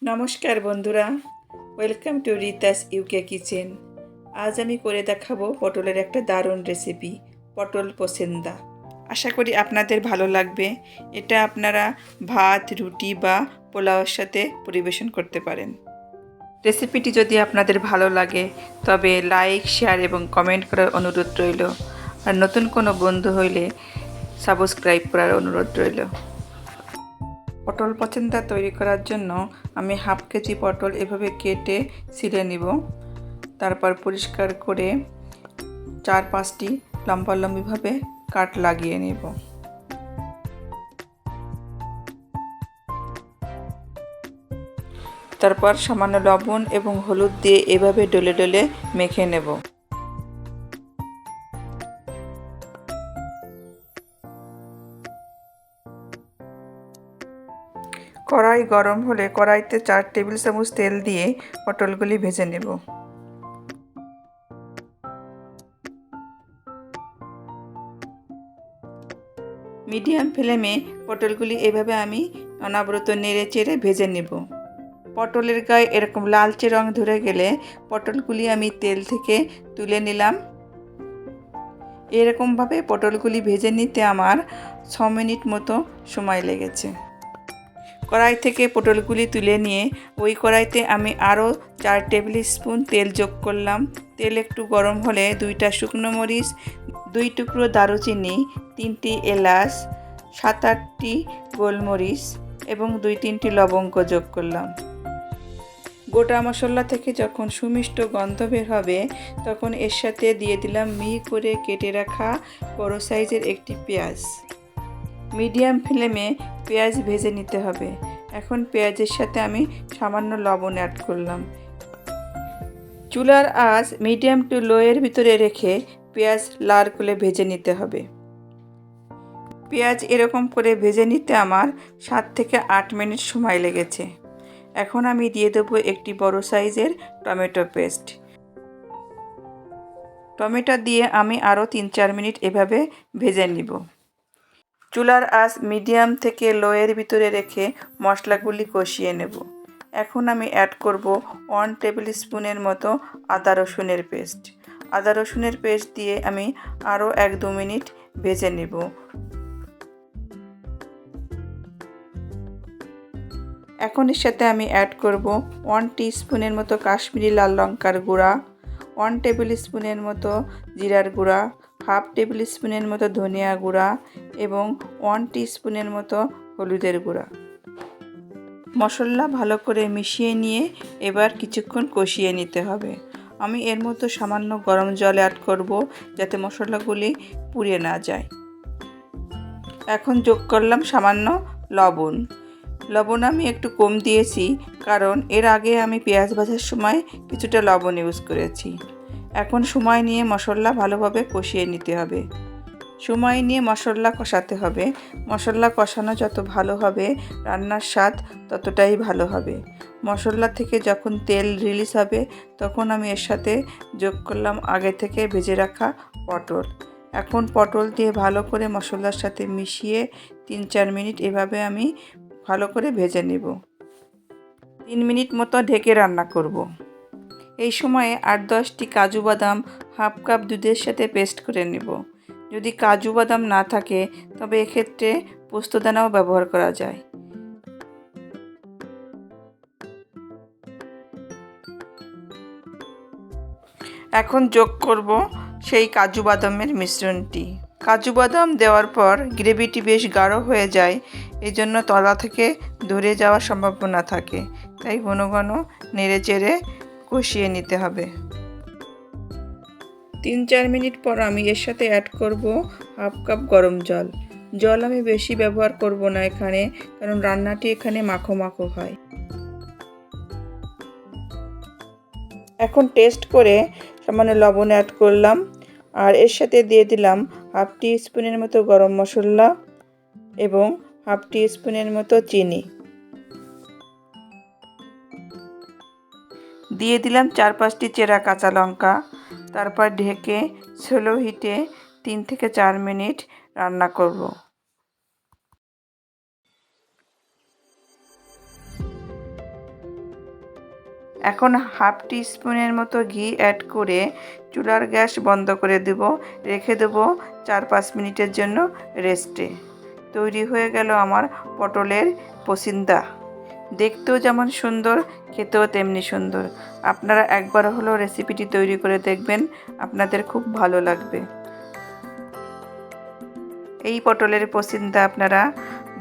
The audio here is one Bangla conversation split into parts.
নমস্কার বন্ধুরা, ওয়েলকাম টু রিতাস ইউকে কিচেন। আজ আমি করে দেখাবো পটলের একটা দারুণ রেসিপি, পটল পসিন্দা। আশা করি আপনাদের ভালো লাগবে। এটা আপনারা ভাত, রুটি বা পোলাওয়ের সাথে পরিবেশন করতে পারেন। রেসিপিটি যদি আপনাদের ভালো লাগে তবে লাইক, শেয়ার এবং কমেন্ট করার অনুরোধ রইল। আর নতুন কোনো বন্ধু হইলে সাবস্ক্রাইব করার অনুরোধ রইল। পটল পছন্দা তৈরি করার জন্য আমি হাফ কেজি পটল এভাবে কেটে ছিলে নিব। তারপর পরিষ্কার করে 4-5টি লম্বালম্বিভাবে কাট লাগিয়ে নেব। তারপর সামান্য লবণ এবং হলুদ দিয়ে এভাবে ডলে ডলে মেখে নেব। কড়াই গরম হলে কড়াইতে 4 টেবিল চামচ তেল দিয়ে পটলগুলি ভেজে নেব। মিডিয়াম ফ্লেমে পটলগুলি এভাবে আমি অনবরত নেড়ে চেড়ে ভেজে নেব। পটলের গায়ে এরকম লালচে রং ধরে গেলে পটলগুলি আমি তেল থেকে তুলে নিলাম। এরকমভাবে পটলগুলি ভেজে নিতে আমার 6 মিনিট মতো সময় লেগেছে। কড়াই থেকে পটলগুলি তুলে নিয়ে ওই কড়াইতে আমি আরও 4 টেবিল স্পুন তেল যোগ করলাম। তেল একটু গরম হলে 2টা শুকনো মরিচ, 2 টুকরো দারুচিনি, 3টি এলাচ, 7-8টি গোলমরিচ এবং 2-3টি লবঙ্গ যোগ করলাম। গোটা মশলা থেকে যখন সুমিষ্ট গন্ধ বের হবে তখন এর সাথে দিয়ে দিলাম মিহি করে কেটে রাখা বড় সাইজের একটি পেঁয়াজ। মিডিয়াম ফ্লেমে পেঁয়াজ ভেজে নিতে হবে। এখন পেঁয়াজের সাথে আমি সামান্য লবণ অ্যাড করলাম। চুলার আঁচ মিডিয়াম টু লোয়ের ভিতরে রেখে পেঁয়াজ লাল করে ভেজে নিতে হবে। পেঁয়াজ এরকম করে ভেজে নিতে আমার 7 থেকে 8 মিনিট সময় লেগেছে। এখন আমি দিয়ে দেবো একটি বড় সাইজের টমেটো পেস্ট। টমেটো দিয়ে আমি আরও 3-4 মিনিট এভাবে ভেজে নিব। চুলার আঁচ মিডিয়াম থেকে লোয়ের ভিতরে রেখে মশলাগুলি কষিয়ে নেব। এখন আমি অ্যাড করব 1 টেবিল স্পুনের মতো আদা রসুনের পেস্ট। আদা রসুনের পেস্ট দিয়ে আমি আরও 1-2 মিনিট ভেজে নেব। এখন এর সাথে আমি অ্যাড করব 1 টিস্পুনের মতো কাশ্মীরি লাল লঙ্কার গুঁড়া, 1 টেবিল স্পুনের মতো জিরার গুঁড়া, হাফ টেবিল স্পুনের মতো ধনিয়া গুঁড়া এবং 1 টিস্পুনের মতো হলুদের গুঁড়া। মশলা ভালো করে মিশিয়ে নিয়ে এবার কিছুক্ষণ কষিয়ে নিতে হবে। আমি এর মধ্যে সামান্য গরম জল অ্যাড করব যাতে মশলাগুলি পুড়ে না যায়। এখন যোগ করলাম সামান্য লবণ। লবণ আমি একটু কম দিয়েছি কারণ এর আগে আমি পেঁয়াজ ভাজার সময় কিছুটা লবণ ইউজ করেছি। এখন সময় নিয়ে মশলা ভালোভাবে কষিয়ে নিতে হবে। সময় নিয়ে মশলা কষাতে হবে। মশলা কষানো যত ভালো হবে রান্নার স্বাদ ততটাই ভালো হবে। মশলা থেকে যখন তেল রিলিজ হবে তখন আমি এর সাথে যোগ করলাম আগে থেকে ভেজে রাখা পটল। এখন পটল দিয়ে ভালো করে মশলার সাথে মিশিয়ে 3-4 মিনিট এভাবে আমি ভালো করে ভেজে নেব। 3 মিনিট মতো ঢেকে রান্না করব। এই সময়ে 8-10টি কাজু বাদাম হাফ কাপ দুধের সাথে পেস্ট করে নেব। যদি কাজু বাদাম না থাকে তবে এক্ষেত্রে পোস্তদানাও ব্যবহার করা যায়। এখন যোগ করব সেই কাজু বাদামের মিশ্রণটি। কাজু বাদাম দেওয়ার পর গ্রেভিটি বেশ গাঢ় হয়ে যায়, এজন্য তলা থেকে ধরে যাওয়ার সম্ভাবনা থাকে, তাই ঘন ঘন নেড়ে চেড়ে কষিয়ে নিতে হবে। 3-4 মিনিট পর আমি এর সাথে অ্যাড করব হাফ কাপ গরম জল। জল আমি বেশি ব্যবহার করব না এখানে, কারণ রান্নাটি এখানে মাখো মাখো হয়। এখন টেস্ট করে সামান্য লবণ অ্যাড করলাম আর এর সাথে দিয়ে দিলাম হাফ টি স্পুনের মতো গরম মশলা এবং হাফ টি স্পুনের মতো চিনি। দিয়ে দিলাম 4-5টি চেরা কাঁচা লঙ্কা। তারপর ঢেকে স্লো হিটে 3 থেকে 4 মিনিট রান্না করব। এখন হাফ টিস্পুনের মতো ঘি অ্যাড করে চুলার গ্যাস বন্ধ করে দেব, রেখে দেব 4-5 মিনিটের জন্য রেস্টে। তৈরি হয়ে গেল আমার পটলের পসিন্দা। দেখতেও যেমন সুন্দর, খেতেও তেমনি সুন্দর। আপনারা একবার হলেও রেসিপিটি তৈরি করে দেখবেন, আপনাদের খুব ভালো লাগবে। এই পটলের পসিন্দা আপনারা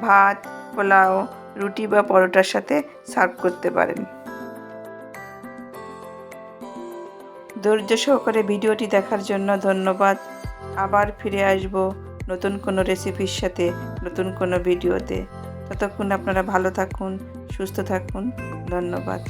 ভাত, পোলাও, রুটি বা পরোটার সাথে সার্ভ করতে পারেন। ধৈর্য সহকারে ভিডিওটি দেখার জন্য ধন্যবাদ। আবার ফিরে আসব নতুন কোনো রেসিপির সাথে, নতুন কোনো ভিডিওতে। ততক্ষণ আপনারা ভালো থাকুন, সুস্থ থাকুন। ধন্যবাদ।